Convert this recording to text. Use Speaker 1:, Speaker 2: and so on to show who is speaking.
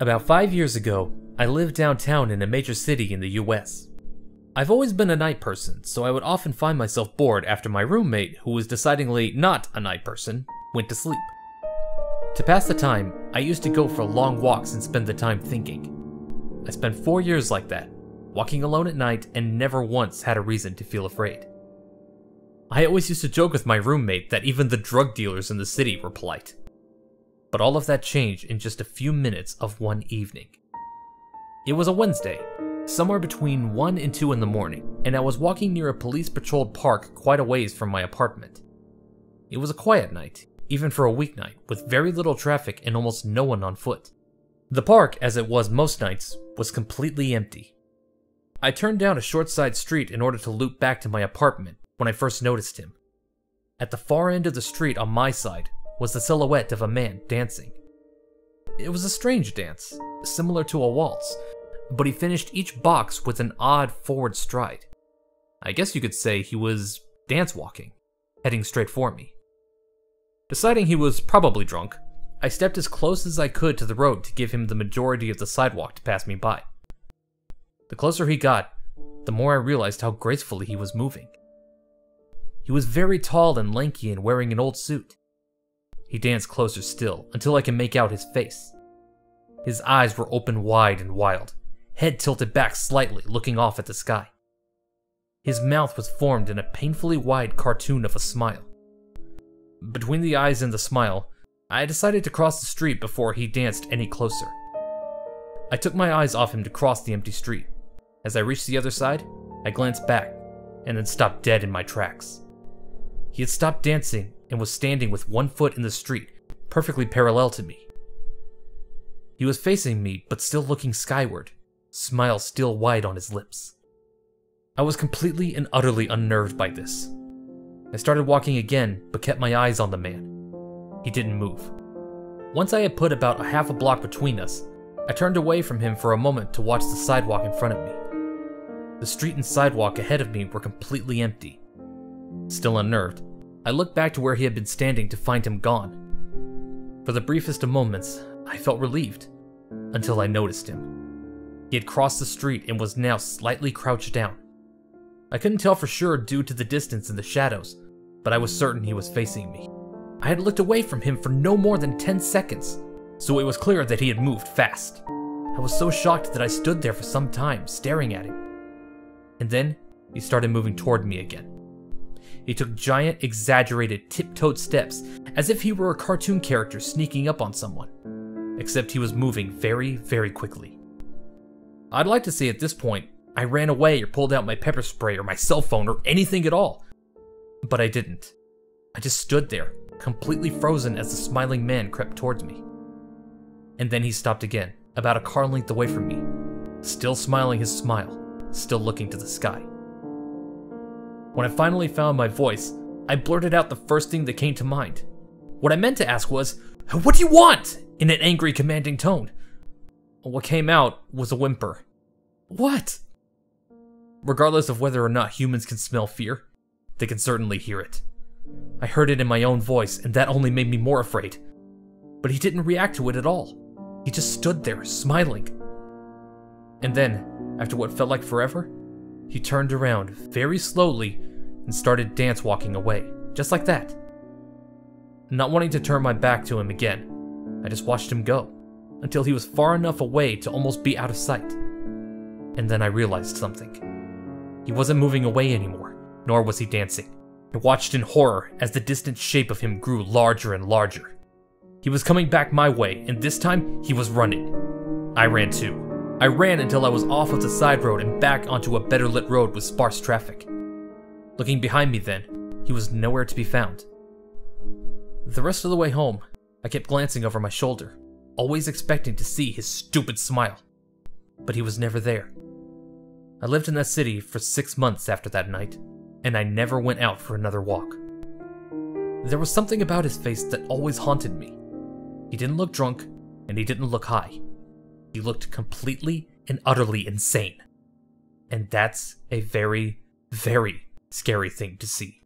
Speaker 1: About 5 years ago, I lived downtown in a major city in the US. I've always been a night person, so I would often find myself bored after my roommate, who was decidedly not a night person, went to sleep. To pass the time, I used to go for long walks and spend the time thinking. I spent 4 years like that, walking alone at night and never once had a reason to feel afraid. I always used to joke with my roommate that even the drug dealers in the city were polite. But all of that changed in just a few minutes of one evening. It was a Wednesday, somewhere between 1 and 2 in the morning, and I was walking near a police-patrolled park quite a ways from my apartment. It was a quiet night, even for a weeknight, with very little traffic and almost no one on foot. The park, as it was most nights, was completely empty. I turned down a short side street in order to loop back to my apartment when I first noticed him. At the far end of the street on my side was the silhouette of a man dancing. It was a strange dance, similar to a waltz, but he finished each box with an odd forward stride. I guess you could say he was dance walking, heading straight for me. Deciding he was probably drunk, I stepped as close as I could to the road to give him the majority of the sidewalk to pass me by. The closer he got, the more I realized how gracefully he was moving. He was very tall and lanky and wearing an old suit. He danced closer still, until I could make out his face. His eyes were open wide and wild, head tilted back slightly, looking off at the sky. His mouth was formed in a painfully wide cartoon of a smile. Between the eyes and the smile, I decided to cross the street before he danced any closer. I took my eyes off him to cross the empty street. As I reached the other side, I glanced back, and then stopped dead in my tracks. He had stopped dancing and was standing with one foot in the street, perfectly parallel to me. He was facing me, but still looking skyward, smile still wide on his lips. I was completely and utterly unnerved by this. I started walking again, but kept my eyes on the man. He didn't move. Once I had put about a half a block between us, I turned away from him for a moment to watch the sidewalk in front of me. The street and sidewalk ahead of me were completely empty. Still unnerved, I looked back to where he had been standing to find him gone. For the briefest of moments, I felt relieved, until I noticed him. He had crossed the street and was now slightly crouched down. I couldn't tell for sure due to the distance and the shadows, but I was certain he was facing me. I had looked away from him for no more than 10 seconds, so it was clear that he had moved fast. I was so shocked that I stood there for some time, staring at him. And then, he started moving toward me again. He took giant, exaggerated, tiptoed steps, as if he were a cartoon character sneaking up on someone. Except he was moving very, very quickly. I'd like to say at this point, I ran away or pulled out my pepper spray or my cell phone or anything at all. But I didn't. I just stood there, completely frozen as the smiling man crept towards me. And then he stopped again, about a car length away from me, still smiling his smile, still looking to the sky. When I finally found my voice, I blurted out the first thing that came to mind. What I meant to ask was, "What do you want?" in an angry, commanding tone. What came out was a whimper. What? Regardless of whether or not humans can smell fear, they can certainly hear it. I heard it in my own voice, and that only made me more afraid. But he didn't react to it at all. He just stood there, smiling. And then, after what felt like forever, he turned around very slowly and started dance walking away, just like that. Not wanting to turn my back to him again, I just watched him go, until he was far enough away to almost be out of sight. And then I realized something. He wasn't moving away anymore, nor was he dancing. I watched in horror as the distant shape of him grew larger and larger. He was coming back my way, and this time, he was running. I ran too. I ran until I was off of the side road and back onto a better lit road with sparse traffic. Looking behind me then, he was nowhere to be found. The rest of the way home, I kept glancing over my shoulder, always expecting to see his stupid smile. But he was never there. I lived in that city for 6 months after that night, and I never went out for another walk. There was something about his face that always haunted me. He didn't look drunk, and he didn't look high. He looked completely and utterly insane. And that's a very, very scary thing to see.